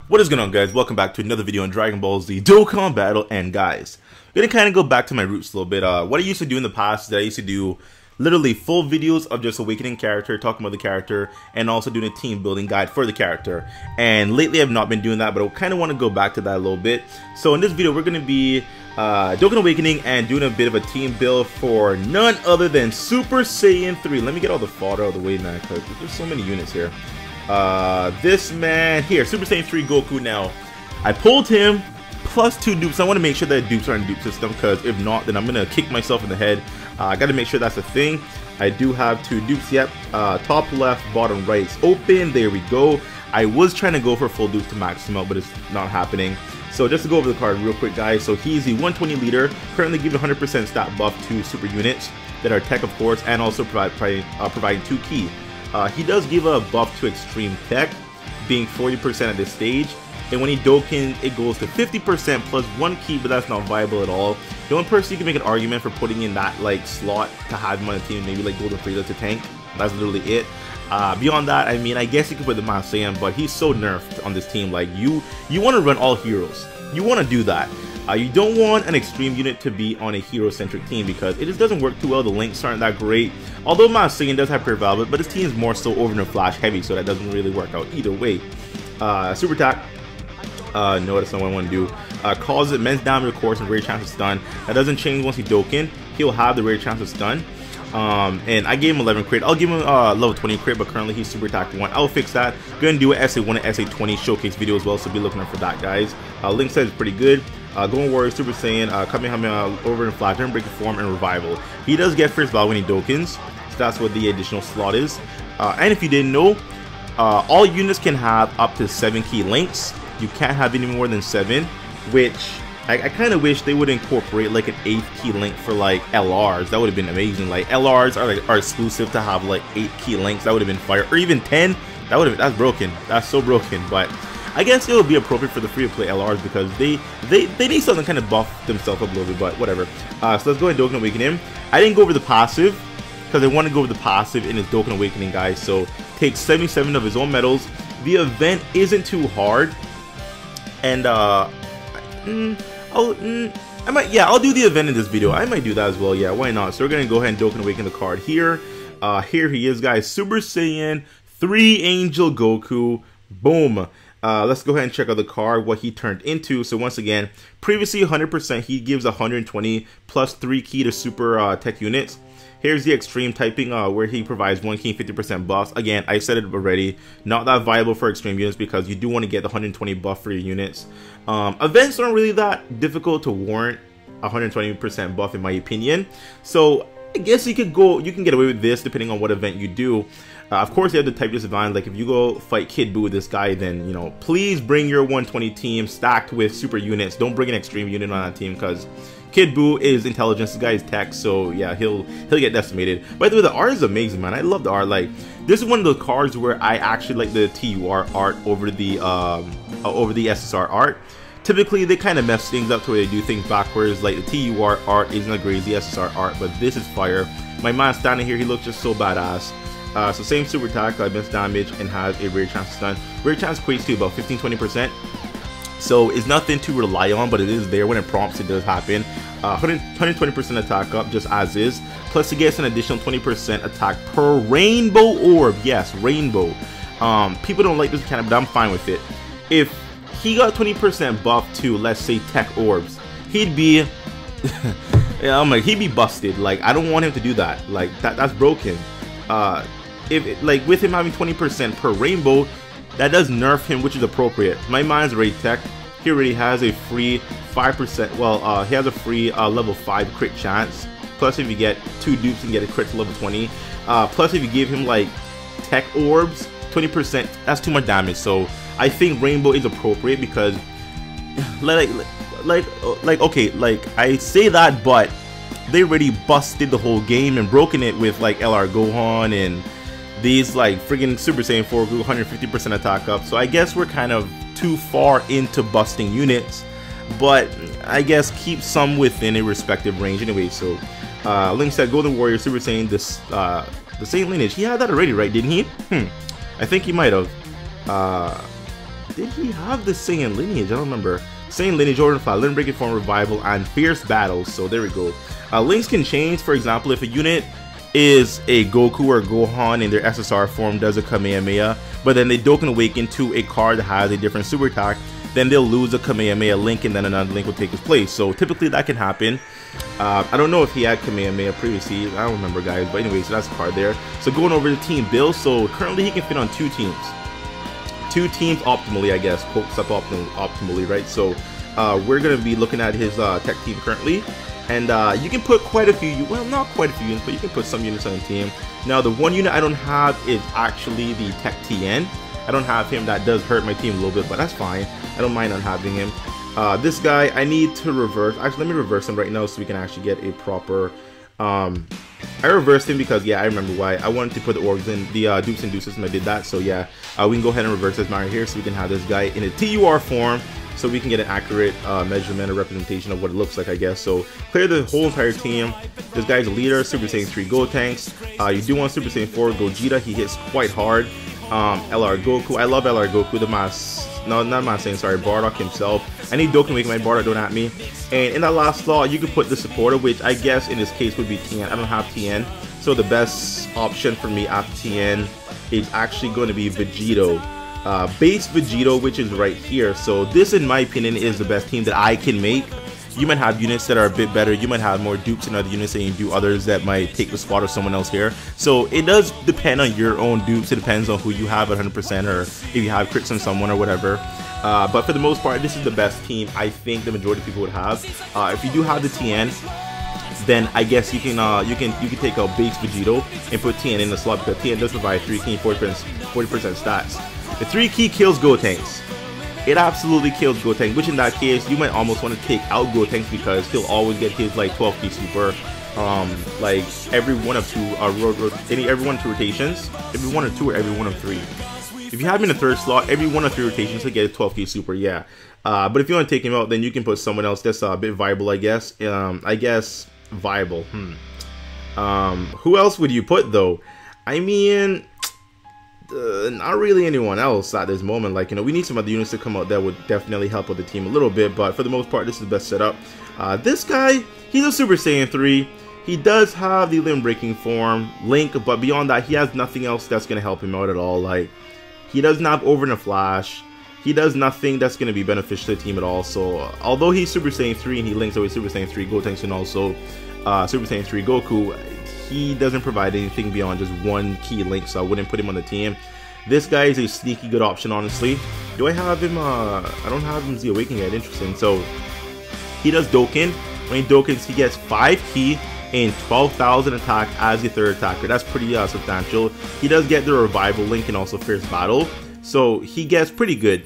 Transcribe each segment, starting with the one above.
What is going on, guys? Welcome back to another video on Dragon Ball Z Dokkan Battle. And guys, I'm gonna kind of go back to my roots a little bit. What I used to do in the past is that I used to do literally full videos of just awakening character, talking about the character, and also doing a team building guide for the character. And lately I've not been doing that, but I kind of want to go back to that a little bit. So in this video we're going to be Dokkan Awakening and doing a bit of a team build for none other than Super Saiyan 3. Let me get all the fodder out of the way, man, because there's so many units here. This man here, Super Saiyan 3 Goku. Now, I pulled him plus 2 dupes. I want to make sure that dupes are in the dupe system, because if not, then I'm going to kick myself in the head. I got to make sure that's a thing. I do have 2 dupes, yep. Top left, bottom right is open. There we go. I was trying to go for full dupes to max him out, but it's not happening. So just to go over the card real quick, guys. So he's the 120 leader, currently giving 100% stat buff to super units that are tech, of course, and also providing 2 ki. He does give a buff to extreme tech, being 40% at this stage. And when he Dokkan, it goes to 50% plus 1 ki, but that's not viable at all. The only person you can make an argument for putting in that like slot to have him on a team, maybe like Golden Frieza to tank. That's literally it. Beyond that, I mean, I guess you could put the Master Saiyan, but he's so nerfed on this team. Like you want to run all heroes. You want to do that. You don't want an extreme unit to be on a hero-centric team, because it just doesn't work too well. The links aren't that great. Although Master Saiyan does have Pure Velvet, but his team is more so over and flash heavy, so that doesn't really work out either way. Super attack. No, that's not what I want to do. Causes immense damage, of course, and rare chance of stun. That doesn't change once he Dokkan. He'll have the rare chance of stun. And I gave him 11 crit. I'll give him level 20 crit, but currently he's super attack 1. I'll fix that. Gonna do an SA1 and SA20 showcase video as well, so be looking out for that, guys. Link says it's pretty good. Golden Warrior, Super Saiyan, Kamehameha, over and flash, Breaking Form, and Revival. He does get first value when he Dokkans, so that's what the additional slot is. And if you didn't know, all units can have up to 7 ki links. You can't have any more than 7, which I kind of wish they would incorporate like an 8th ki link for like LRs. That would have been amazing. Like LRs are exclusive to have like 8 ki links. That would have been fire, or even 10. That's broken. That's so broken. But I guess it would be appropriate for the free-to-play LRs, because they need something to kind of buff themselves up a little bit. But whatever. So let's go ahead and Dokkan Awaken him. I didn't go over the passive, because I want to go over the passive in his Dokkan Awakening, guys. So takes 77 of his own medals. The event isn't too hard, and I'll do the event in this video. I might do that as well. Yeah, why not? So we're gonna go ahead and Dokkan Awaken the card here. Here he is, guys. Super Saiyan 3 Angel Goku. Boom. Let's go ahead and check out the card, what he turned into. So once again, previously 100%, he gives 120 plus 3 ki to super tech units. Here's the extreme typing, where he provides 1 ki 50% buffs. Again, I said it already, not that viable for extreme units, because you do want to get the 120 buff for your units. Events aren't really that difficult to warrant 120% buff, in my opinion. So I guess you can get away with this depending on what event you do. Of course, you have the type disadvantage. Like if you go fight Kid Buu with this guy, then you know, please bring your 120 team stacked with super units. Don't bring an extreme unit on that team, because Kid Buu is intelligence, this guy is tech, so yeah, he'll get decimated. By the way, the art is amazing, man. I love the art. Like this is one of the cards where I actually like the TUR art over the SSR art. Typically, they kind of mess things up to where they do things backwards. Like the TUR art isn't as great as the SSR art, but this is fire. My man standing here, he looks just so badass. So same super attack, miss damage, and has a rare chance to stun. Rare chance equates to about 15-20%. So it's nothing to rely on, but it is there. When it prompts, it does happen. 120% attack up, just as is. Plus he gets an additional 20% attack per rainbow orb. Yes, rainbow. People don't like this mechanic, but I'm fine with it. If he got 20% buff to, let's say, tech orbs, he'd be yeah, I'm like, he'd be busted. Like I don't want him to do that. Like that's broken. Like with him having 20% per rainbow, that does nerf him, which is appropriate. My mind's already tech. He already has a free 5%. Well, he has a free level 5 crit chance. Plus, if you get 2 dupes and get a crit to level 20. Plus, if you give him like tech orbs, 20%. That's too much damage. So I think rainbow is appropriate, because okay, like I say that, but they already busted the whole game and broken it with like LR Gohan and these like friggin' Super Saiyan 4 Goku 150% attack up. So I guess we're kind of too far into busting units, but I guess keep some within a respective range anyway. So Link said Golden Warrior, Super Saiyan, the same lineage. He had that already, right? Didn't he? I think he might have. did he have the Saiyan lineage? I don't remember. Saiyan lineage, Order Fly, Limb Breaking Form, Revival, and Fierce Battles. So there we go. Links can change. For example, if a unit is a Goku or Gohan in their SSR form, does a Kamehameha, but then they Dokkan Awaken to a card that has a different super attack, then they'll lose a Kamehameha link and then another link will take its place. So typically that can happen. I don't know if he had Kamehameha previously, I don't remember, guys, but anyway, so that's a card there. So going over the team build, so currently he can fit on 2 teams. 2 teams optimally, I guess, quote stuff optimally, right? So we're going to be looking at his tech team currently. And you can put quite a few, well, not quite a few units, but you can put some units on the team. Now, the one unit I don't have is actually the Tech TN. I don't have him. That does hurt my team a little bit, but that's fine. I don't mind not having him. This guy, I need to reverse. Actually, let me reverse him right now so we can actually get a proper... I reversed him because, yeah, I remember why. I wanted to put the orbs in the dupes and deuce system. I did that, so yeah. We can go ahead and reverse this man right here so we can have this guy in a TUR form, so we can get an accurate measurement or representation of what it looks like, I guess. So clear the whole entire team. This guy's a leader, Super Saiyan 3 Gotenks. You do want Super Saiyan 4 Gogeta, he hits quite hard. LR Goku, I love LR Goku, the not Saiyan, sorry, Bardock himself. I need Dokkan Wake my Bardock, don't at me. And in that last slot, you could put the supporter, which I guess in this case would be TN. I don't have TN, so the best option for me after TN is actually going to be Vegito. Base Vegito, which is right here. So this, in my opinion, is the best team that I can make. You might have units that are a bit better. You might have more dupes in other units than you do others that might take the spot of someone else here. So it does depend on your own dupes. It depends on who you have at 100%, or if you have crits on someone or whatever. But for the most part, this is the best team I think the majority of people would have. If you do have the TN, then I guess you can take out base Vegito and put TN in the slot, because TN does provide 3 key 40% stats. The 3 key kills Gotenks. It absolutely kills Gotenks, which in that case you might almost want to take out Gotenks because he'll always get his like 12 key super, like every one of 2 every 1 or 2 rotations, every 1 or 2 or every 1 of 3. If you have him in the 3rd slot, every 1 or 3 rotations he'll get a 12 key super, yeah. But if you want to take him out, then you can put someone else that's a bit viable, I guess. I guess viable. Who else would you put though? I mean, not really anyone else at this moment. Like, you know, we need some other units to come out that would definitely help with the team a little bit, but for the most part, this is the best setup. This guy, he's a Super Saiyan 3. He does have the limb breaking form, Link, but beyond that, he has nothing else that's going to help him out at all. Like, he doesn't have Over in a Flash. He does nothing that's going to be beneficial to the team at all. So, although he's Super Saiyan 3 and he links away Super Saiyan 3 Gotenks and also Super Saiyan 3 Goku, he doesn't provide anything beyond just 1 key link, so I wouldn't put him on the team. This guy is a sneaky good option, honestly. Do I have him? I don't have him Z Awakening yet. Interesting. So he does Dokkan. When he Dokkans, he gets 5 key and 12,000 attack as the 3rd attacker. That's pretty substantial. He does get the Revival link and also Fierce Battle, so he gets pretty good.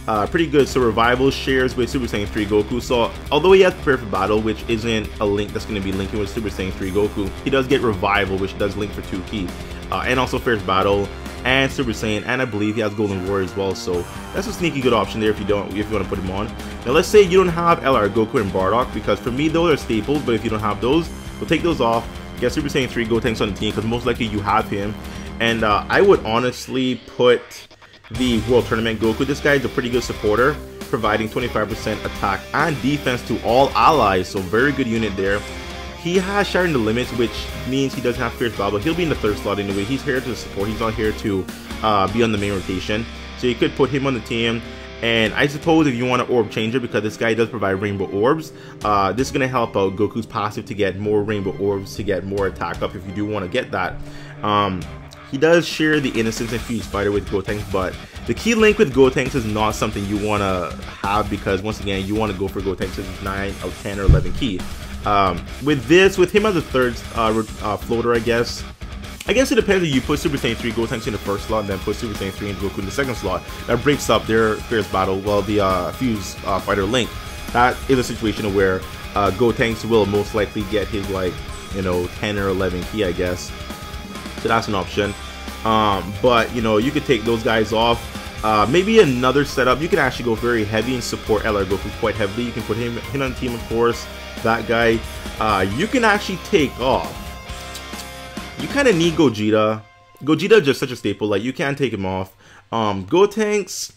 So Revival shares with Super Saiyan 3 Goku. So although he has Prepare for Battle, which isn't a link that's going to be linking with Super Saiyan 3 Goku, he does get Revival, which does link for 2 key, and also Fierce Battle and Super Saiyan, and I believe he has Golden Warrior as well. So that's a sneaky good option there if you want to put him on. Now let's say you don't have LR Goku and Bardock, because for me those are staples. But if you don't have those, we'll take those off. Get Super Saiyan 3 Gotenks on the team, because most likely you have him. And I would honestly put the World Tournament Goku. This guy is a pretty good supporter, providing 25% attack and defense to all allies, so very good unit there. He has Shattering the Limits, which means he doesn't have Fierce Battle. He'll be in the 3rd slot anyway. He's here to support. He's not here to be on the main rotation, so you could put him on the team. And I suppose if you want an Orb Changer, because this guy does provide Rainbow Orbs, this is going to help out Goku's passive to get more Rainbow Orbs, to get more attack up if you do want to get that. He does share the Innocence and Fuse Fighter with Gotenks, but the key link with Gotenks is not something you want to have, because once again, you want to go for Gotenks as 9 of 10 or 11 key. With him as a 3rd floater, I guess it depends if you put Super Saiyan 3 Gotenks in the 1st slot and then put Super Saiyan 3 and Goku in the 2nd slot. That breaks up their Fierce Battle, well, the Fuse Fighter link. That is a situation where Gotenks will most likely get his, like, you know, 10 or 11 key, I guess. So that's an option. But you know, you could take those guys off. Maybe another setup, you can actually go very heavy and support LR Goku quite heavily. You can put him on the team, of course. That guy, you can actually take off. You kind of need Gogeta. Gogeta is just such a staple, like you can't take him off. Gotenks,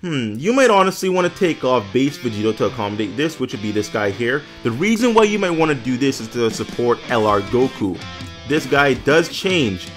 You might honestly want to take off base Vegito to accommodate this, which would be this guy here. The reason why you might want to do this is to support LR Goku. This guy does change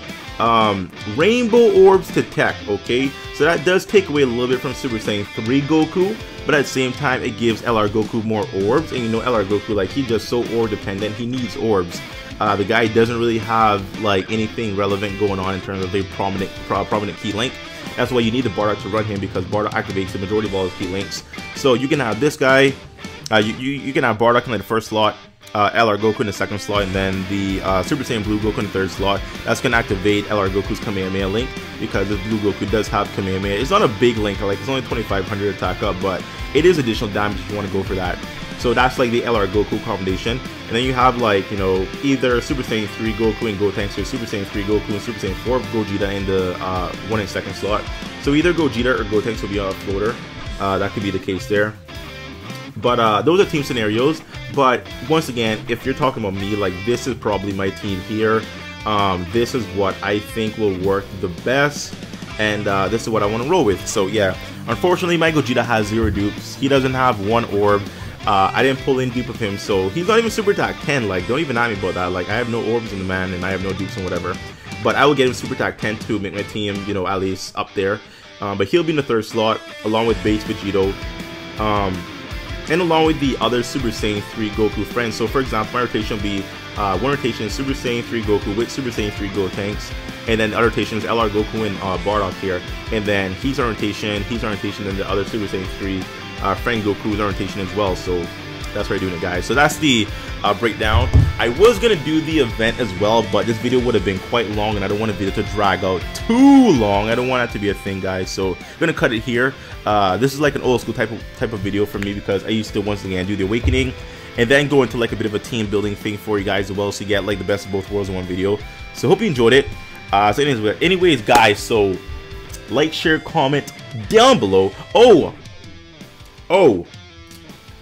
rainbow orbs to tech, okay? So that does take away a little bit from Super Saiyan 3 Goku, but at the same time it gives LR Goku more orbs, and you know LR Goku, like, he's just so orb dependent, he needs orbs. The guy doesn't really have like anything relevant going on in terms of a prominent key link. That's why you need the Bardock to run him, because Bardock activates the majority of all his key links. So you can have this guy, you can have Bardock in the first slot, LR Goku in the second slot, and then the Super Saiyan Blue Goku in the third slot. That's going to activate LR Goku's Kamehameha link, because the Blue Goku does have Kamehameha. It's not a big link, like it's only 2500 attack up, but it is additional damage if you want to go for that. So that's like the LR Goku combination. And then you have, like, you know, either Super Saiyan 3 Goku and Gotenks, or Super Saiyan 3 Goku and Super Saiyan 4 Gogeta in the 1 and 2nd slot. So either Gogeta or Gotenks will be on a floater. That could be the case there. But those are team scenarios. But once again, if you're talking about me, like, this is probably my team here. This is what I think will work the best, and this is what I want to roll with. So yeah, unfortunately my Gogeta has 0 dupes. He doesn't have 1 orb. I didn't pull in dupe of him, so he's not even super attack 10. Like, don't even ask me about that. Like, I have no orbs in the man, and I have no dupes and whatever. But I will get him super attack 10 to make my team, you know, at least up there. But he'll be in the 3rd slot along with base Vegito, and along with the other Super Saiyan 3 Goku friends. So for example, my rotation will be one rotation is Super Saiyan 3 Goku with Super Saiyan 3 Gotenks, and then the other rotation is LR Goku and Bardock here, and then he's on rotation, and the other Super Saiyan 3 friend Goku is on rotation as well. So that's why we're doing it, guys. So that's the breakdown. I was gonna do the event as well, but this video would have been quite long, and I don't want a video to drag out too long. I don't want that to be a thing, guys. So I'm gonna cut it here. This is like an old school type of video for me, because I used to once again do the awakening and then go into like a bit of a team building thing for you guys as well, so you get like the best of both worlds in one video. So hope you enjoyed it. So anyways, guys, so like, share, comment down below. Oh,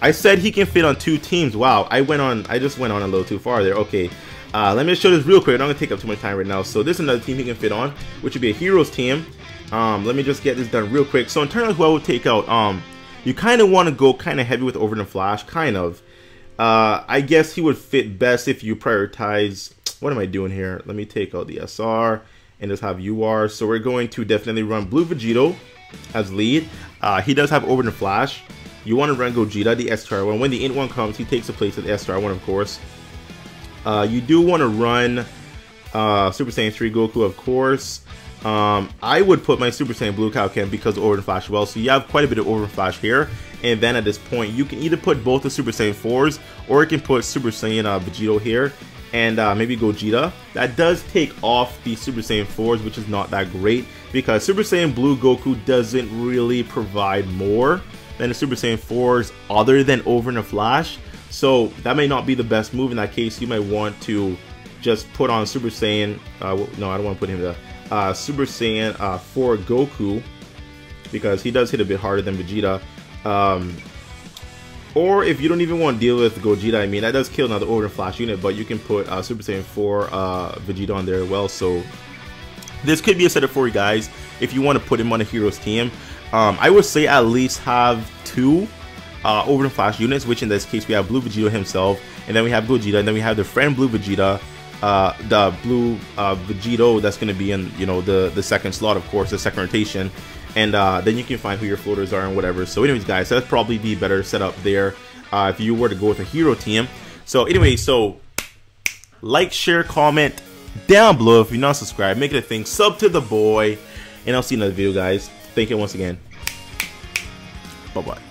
I said he can fit on 2 teams. Wow, I just went on a little too far there. Okay, let me show this real quick. I'm not gonna take up too much time right now. So this is another team he can fit on, which would be a Heroes team. Let me just get this done real quick. So in terms of who I would take out, you kind of want to go kind of heavy with Overton Flash, kind of. I guess he would fit best if you prioritize. What am I doing here? Let me take out the SR and just have UR. So we're going to definitely run Blue Vegito as lead. He does have Overton Flash. You want to run Gogeta, the SR one. When the Int one comes, he takes the place of the SR one, of course. You do want to run Super Saiyan 3 Goku, of course. I would put my Super Saiyan Blue Kaioken because of Overton Flash well. So you have quite a bit of Overton Flash here. And then at this point, you can either put both the Super Saiyan 4s, or you can put Super Saiyan Vegito here, and maybe Gogeta. That does take off the Super Saiyan 4s, which is not that great, because Super Saiyan Blue Goku doesn't really provide more than the Super Saiyan 4s other than Overton Flash. So that may not be the best move. In that case, you might want to just put on Super Saiyan, no, I don't want to put him there, Super Saiyan 4 Goku, because he does hit a bit harder than Vegeta. Or if you don't even want to deal with Gogeta, I mean, that does kill another Overton Flash unit, but you can put Super Saiyan 4 Vegeta on there as well. So this could be a setup for you guys if you want to put him on a Heroes team. I would say at least have 2 Overton Flash units, which in this case we have Blue Vegeta himself, and then we have Gogeta, and then we have the friend Blue Vegeta, the Blue Vegito that's going to be in, you know, the 2nd slot, of course, the 2nd rotation, and then you can find who your floaters are and whatever. So anyways, guys, that's probably the better setup there if you were to go with a hero team. So anyway, so like, share, comment down below. If you're not subscribed, make it a thing, sub to the boy, and I'll see you in another video, guys. Thank you once again. Bye-bye.